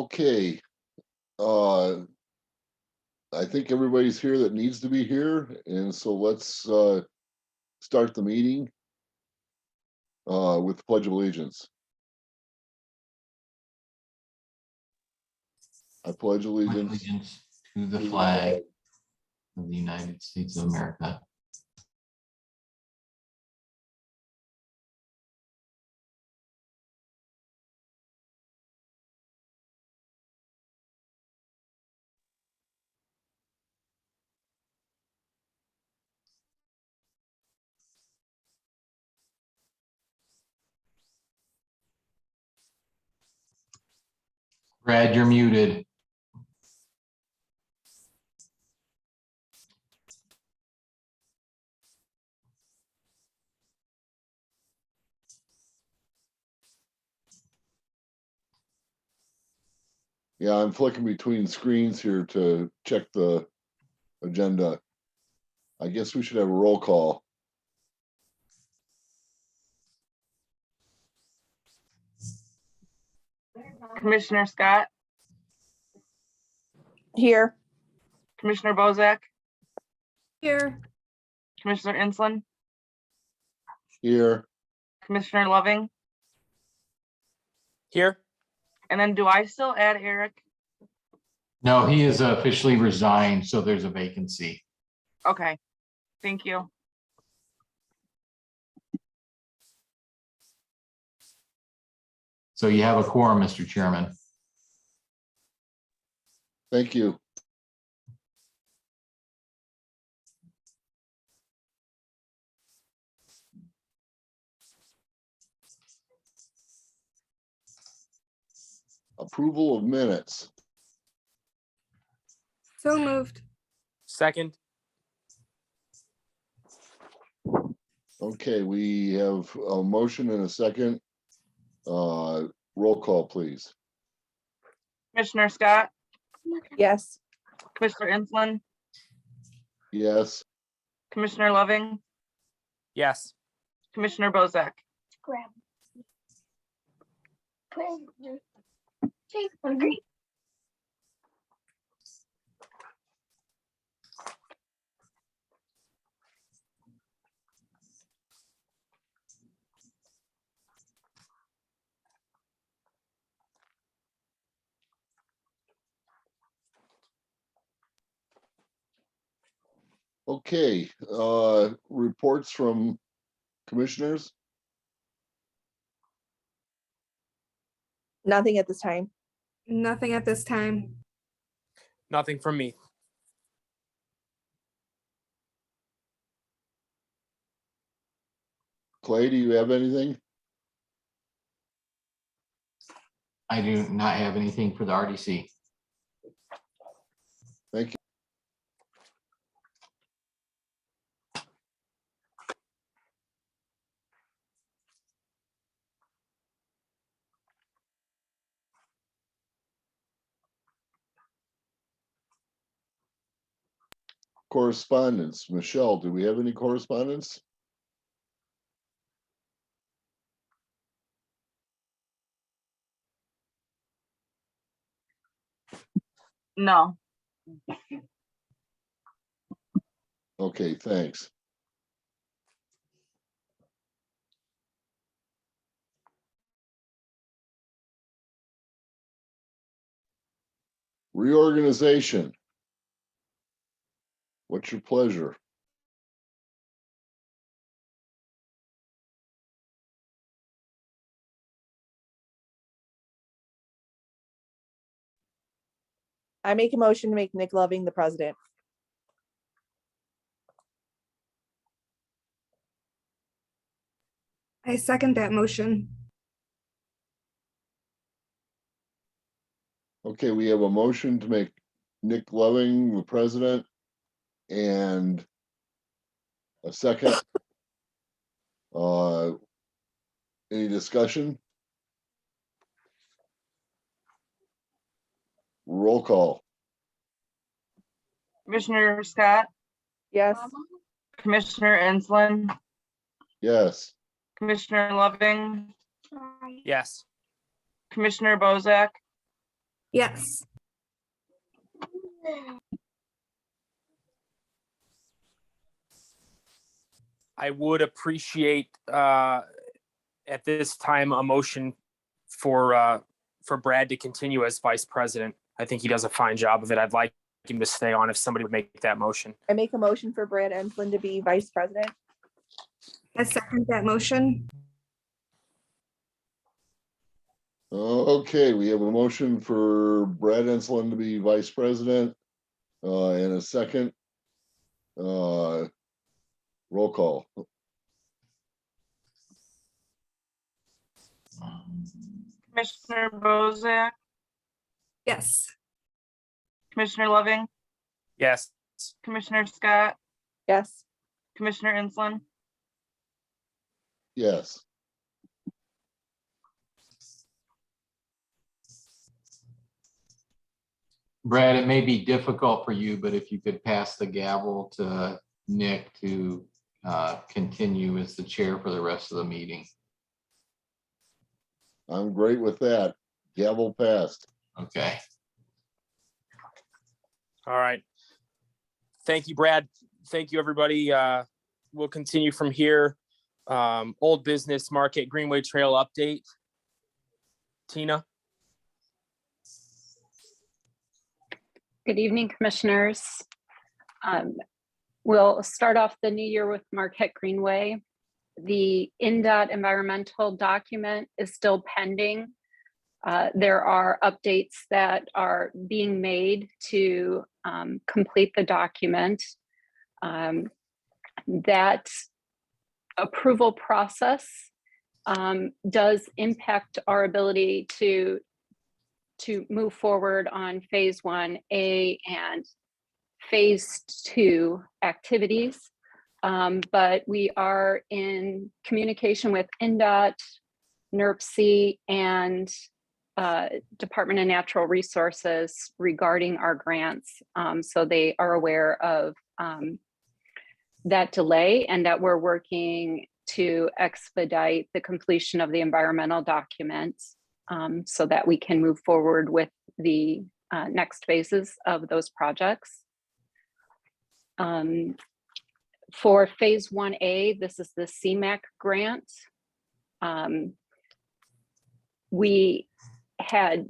Okay. I think everybody's here that needs to be here, and so let's start the meeting with the Pledge of Allegiance. I pledge allegiance Allegiance to the flag of the United States of America Brad, you're muted. Yeah, I'm flicking between screens here to check the agenda. I guess we should have a roll call. Commissioner Scott, Here. Commissioner Bozak, Here. Commissioner Insland, Here, Commissioner Loving, Here. and then do I still add Eric? No, he is officially resigned, so there's a vacancy. Okay, thank you. So you have a quorum, Mr. Chairman. thank you. Approval of minutes. So moved. Second. Okay, we have a motion and a second. Roll call, please. Commissioner Scott, Yes. Commissioner Insland, Yes, Commissioner Loving, Yes. Commissioner Bozak. okay, reports from commissioners. Nothing at this time. Nothing at this time. Nothing from me. Clay, do you have anything? I do not have anything for the RDC. Thank you. Correspondence. Michelle, do we have any correspondence? No, Okay, thanks. Reorganization. What's your pleasure? I make a motion to make Nick Loving the president. I second that motion. Okay, we have a motion to make Nick Loving the president and a second. Any discussion? Roll call. Commissioner Scott, Yes. Commissioner Insland, Yes, Commissioner Loving, Yes. Commissioner Bozak, Yes. I would appreciate at this time a motion for Brad to continue as vice president. I think he does a fine job of it. I'd like him to stay on if somebody would make that motion. I make a motion for Brad Enslin to be vice president. I second that motion. Okay, we have a motion for Brad Enslin to be vice president, and a second. Roll call. Commissioner Bozak, Yes. Commissioner Loving, Yes. Commissioner Scott, Yes. Commissioner Ensland, Yes. Brad, it may be difficult for you, but if you could pass the gavel to Nick to continue as the chair for the rest of the meeting. I'm great with that. Gavel passed. Okay. All right. Thank you, Brad. Thank you, everybody. We'll continue from here. Old business Market Greenway Trail update. Tina? Good evening, commissioners. We'll start off the new year with Marquette Greenway. The INDOT environmental document is still pending. There are updates that are being made to complete the document. That approval process does impact our ability to move forward on phase 1A and phase 2 activities. But we are in communication with INDOT, NERC, and Department of Natural Resources regarding our grants. So they are aware of that delay and that we're working to expedite the completion of the environmental documents so that we can move forward with the next phases of those projects. For phase 1A, this is the CMAQ grant. We had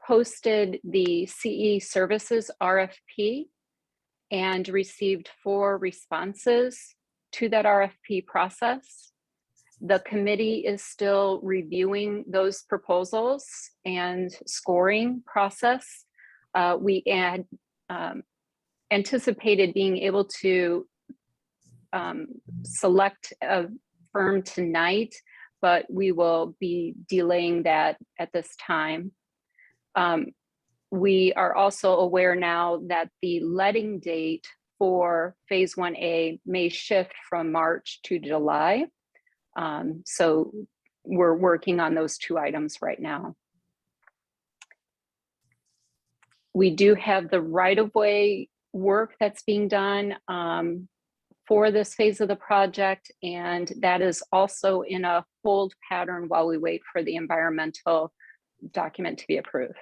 posted the CE services RFP and received 4 responses to that RFP process. The committee is still reviewing those proposals and scoring process. We had anticipated being able to select a firm tonight, but we will be delaying that at this time. We are also aware now that the letting date for phase 1A may shift from March to July. So we're working on those 2 items right now. We do have the right-of-way work that's being done for this phase of the project, and that is also in a hold pattern while we wait for the environmental document to be approved.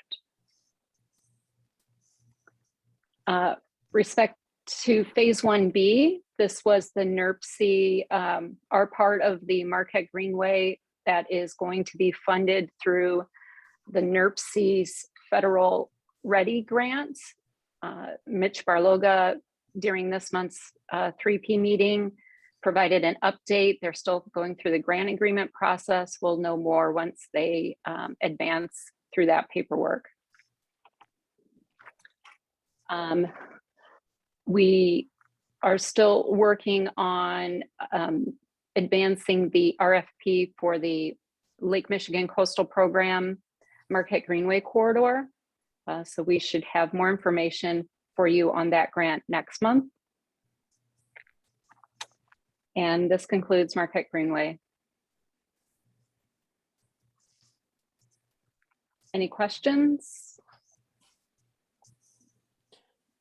Respect to phase 1B, this was the NERC, our part of the Marquette Greenway that is going to be funded through the NERC's Federal Ready grant. Mitch Barloga, during this month's 3P meeting, provided an update. They're still going through the grant agreement process. We'll know more once they advance through that paperwork. We are still working on advancing the RFP for the Lake Michigan Coastal Program Marquette Greenway Corridor. So we should have more information for you on that grant next month. And this concludes Marquette Greenway. Any questions?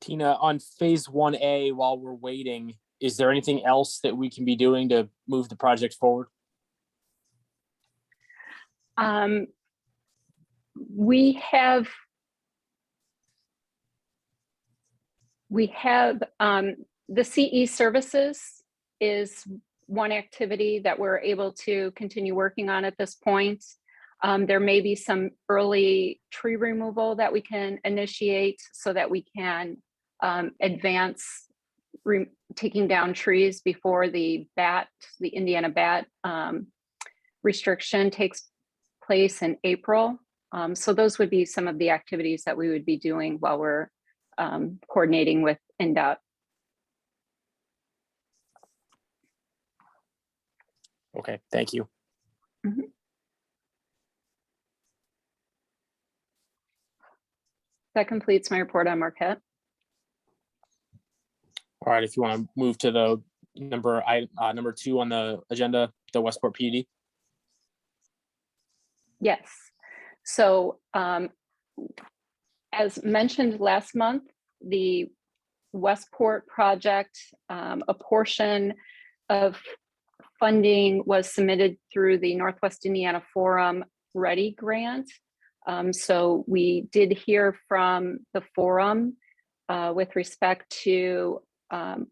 Tina, on phase 1A, while we're waiting, is there anything else that we can be doing to move the project forward? We have the CE services is one activity that we're able to continue working on at this point. There may be some early tree removal that we can initiate so that we can advance taking down trees before the Indiana bat restriction takes place in April. So those would be some of the activities that we would be doing while we're coordinating with NDOT. Okay, thank you. Mhm. That completes my report on Marquette. All right, if you want to move to the number 2 on the agenda, the Westport PD. Yes. So as mentioned last month, the Westport project, a portion of funding was submitted through the Northwest Indiana Forum Ready grant. So we did hear from the forum with respect to our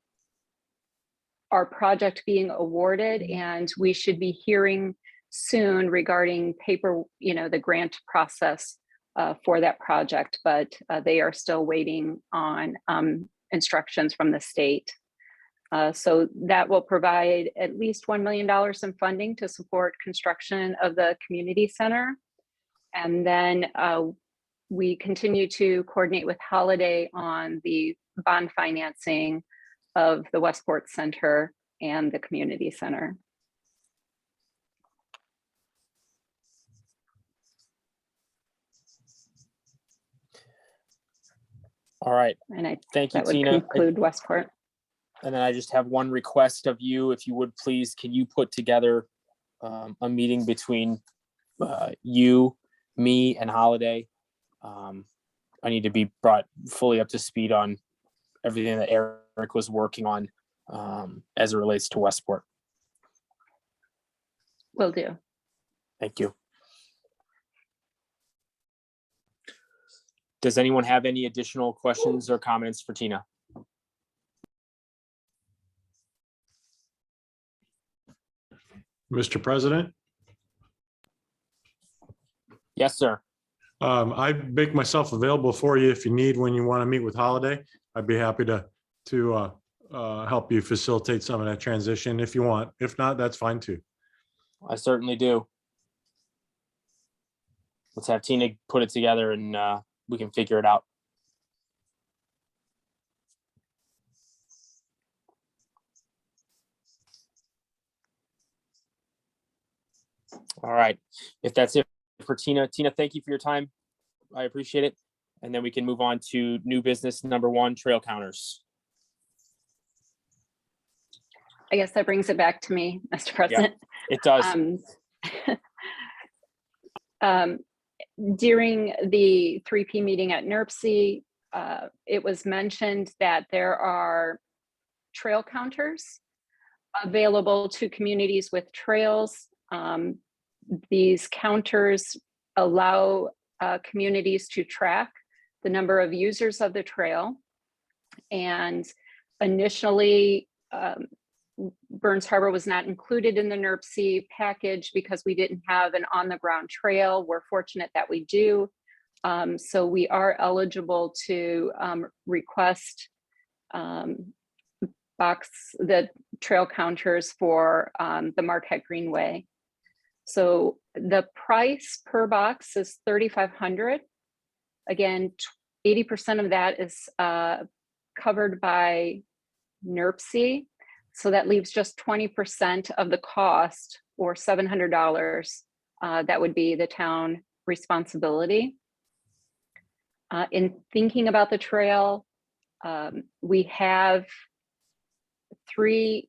project being awarded, and we should be hearing soon regarding the grant process for that project, but they are still waiting on instructions from the state. So that will provide at least $1 million in funding to support construction of the community center. And then we continue to coordinate with Holiday on the bond financing of the Westport Center and the community center. All right, And I thank you, that would Tina. conclude Westport. And then I just have one request of you, if you would please, can you put together a meeting between you, me, and Holiday? I need to be brought fully up to speed on everything that Eric was working on as it relates to Westport. Will do. Thank you. Does anyone have any additional questions or comments for Tina? Mr. President, Yes, sir. I make myself available for you if you need, when you want to meet with Holiday. I'd be happy to help you facilitate some of that transition if you want. If not, that's fine too. I certainly do. Let's have Tina put it together and we can figure it out. All right, if that's it for Tina. Tina, thank you for your time. I appreciate it. And then we can move on to new business number 1, trail counters. I guess that brings it back to me, Mr. President. It does. During the 3P meeting at NERC, it was mentioned that there are trail counters available to communities with trails. These counters allow communities to track the number of users of the trail. And initially, Burns Harbor was not included in the NERC package because we didn't have an on-the-ground trail. We're fortunate that we do. So we are eligible to request the trail counters for the Marquette Greenway. So the price per box is $3,500. Again, 80% of that is covered by NERC. So that leaves just 20% of the cost, or $700, that would be the town responsibility. In thinking about the trail, we have 3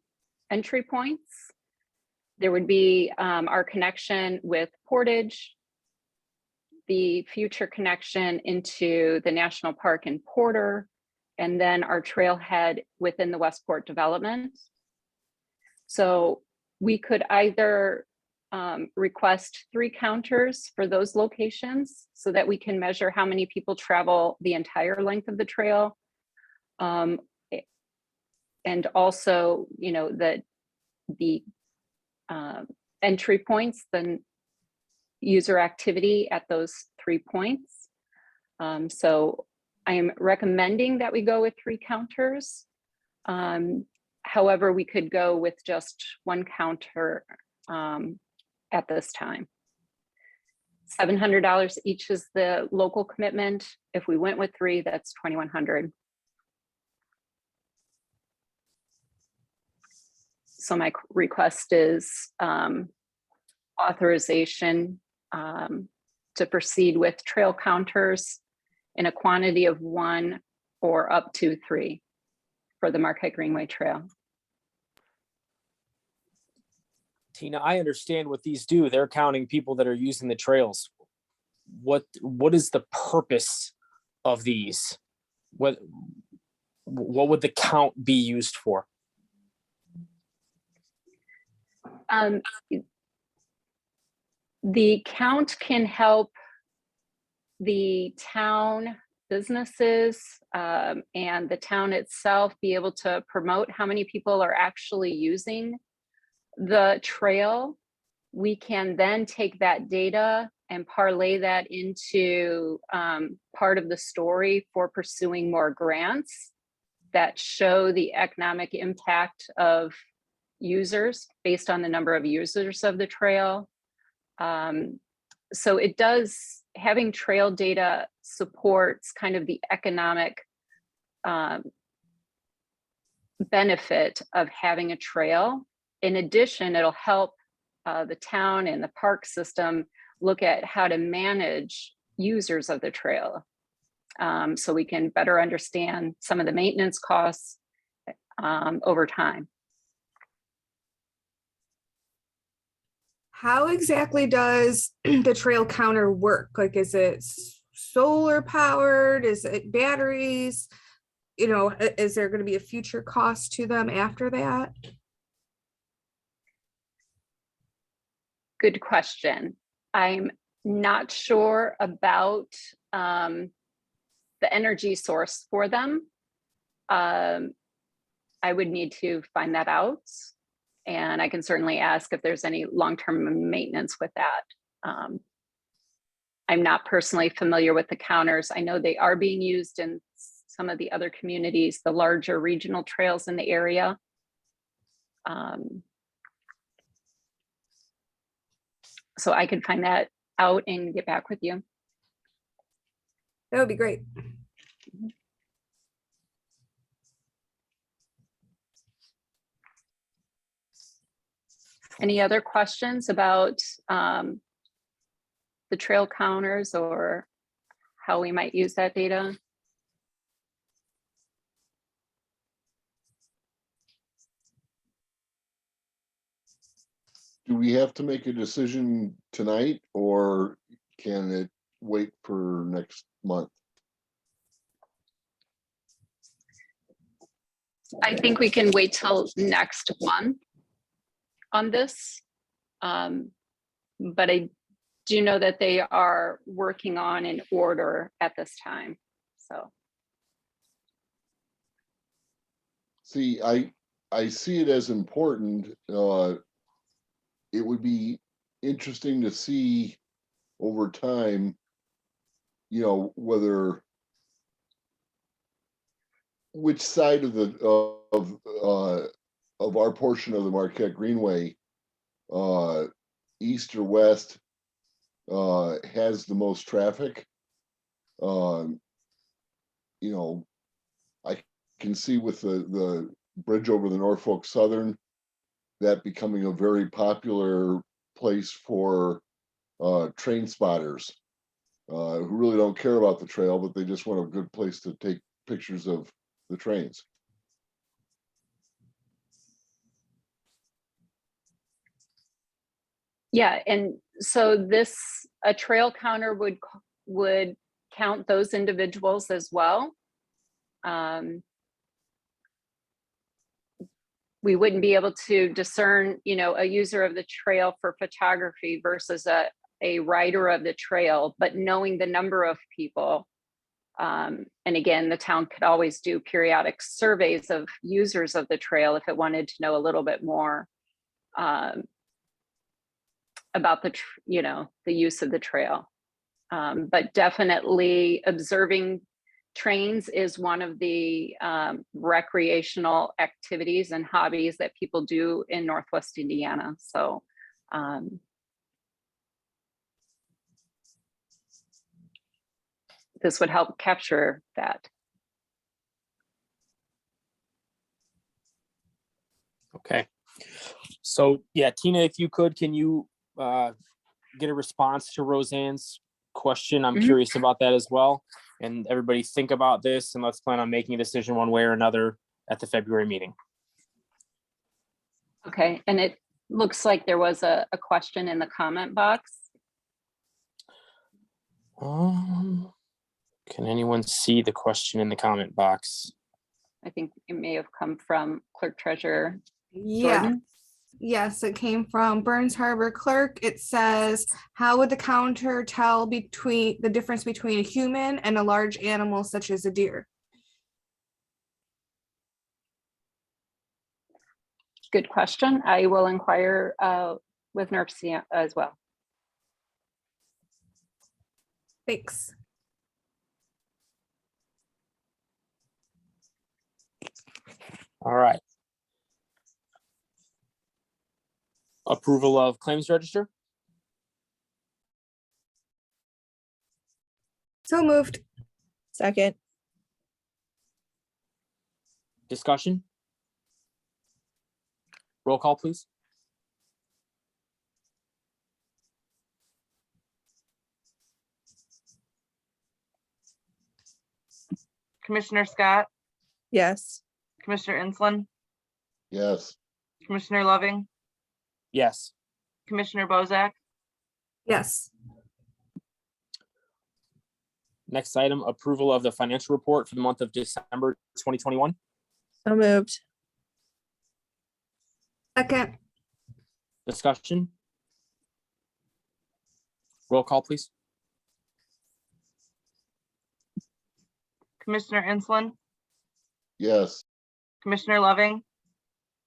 entry points. There would be our connection with Portage, the future connection into the National Park in Porter, and then our trailhead within the Westport development. So we could either request 3 counters for those locations so that we can measure how many people travel the entire length of the trail. And also, you know, the entry points, the user activity at those 3 points. So I am recommending that we go with 3 counters. However, we could go with just 1 counter at this time. $700 each is the local commitment. If we went with 3, that's $2,100. So my request is authorization to proceed with trail counters in a quantity of 1 or up to 3 for the Marquette Greenway Trail. Tina, I understand what these do. They're counting people that are using the trails. What is the purpose of these? What would the count be used for? The count can help the town businesses and the town itself be able to promote how many people are actually using the trail. We can then take that data and parlay that into part of the story for pursuing more grants that show the economic impact of users based on the number of users of the trail. So it does, having trail data supports kind of the economic benefit of having a trail. In addition, it'll help the town and the park system look at how to manage users of the trail. So we can better understand some of the maintenance costs over time. How exactly does the trail counter work? Like, is it solar powered? Is it batteries? You know, is there going to be a future cost to them after that? Good question. I'm not sure about the energy source for them. I would need to find that out. And I can certainly ask if there's any long-term maintenance with that. I'm not personally familiar with the counters. I know they are being used in some of the other communities, the larger regional trails in the area. So I can find that out and get back with you. That would be great. Any other questions about the trail counters or how we might use that data? Do we have to make a decision tonight, or can it wait for next month? I think we can wait till next month on this. But I do know that they are working on an order at this time, so. See, I see it as important. It would be interesting to see over time, you know, which side of our portion of the Marquette Greenway, east or west, has the most traffic. You know, I can see with the bridge over the Norfolk Southern, that becoming a very popular place for train spotters who really don't care about the trail, but they just want a good place to take pictures of the trains. Yeah, and so a trail counter would count those individuals as well. we wouldn't be able to discern, a user of the trail for photography versus a rider of the trail, but knowing the number of people. And again, the town could always do periodic surveys of users of the trail if it wanted to know a little bit more about the use of the trail. But definitely observing trains is one of the recreational activities and hobbies that people do in Northwest Indiana. So this would help capture that. Okay. So yeah, Tina, if you could, can you get a response to Roseanne's question? I'm curious about that as well. And everybody think about this, and let's plan on making a decision one way or another at the February meeting. Okay, and it looks like there was a question in the comment box. Can anyone see the question in the comment box? I think it may have come from Clerk Treasurer Yeah. Jordan. Yes, it came from Burns Harbor Clerk. It says, how would the counter tell between the difference between a human and a large animal such as a deer? Good question. I will inquire with NERC as well. Thanks. All right. Approval of claims register. So moved. Second. Discussion. Roll call, please. Commissioner Scott, Yes. Commissioner Ensland, yes, Commissioner Loving, Yes. Commissioner Bozak, Yes. Next item, approval of the financial report for the month of December 2021. So moved. Second. Discussion. Roll call, please. Commissioner Ensland, yes, Commissioner Loving,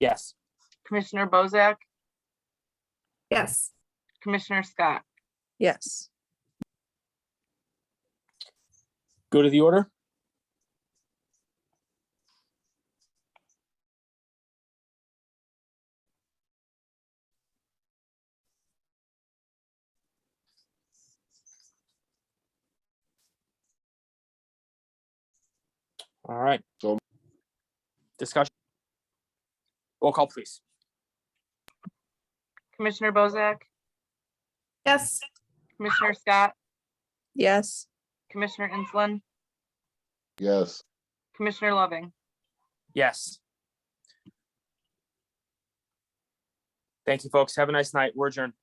Yes. Commissioner Bozak, Yes. Commissioner Scott. Yes. Go to the order. All right. So- Discussion. Roll call, please. Commissioner Bozak, Yes. Commissioner Scott, Yes. Commissioner Ensland, yes. Commissioner Loving. Yes. Thank you, folks. Have a nice night. We're adjourned.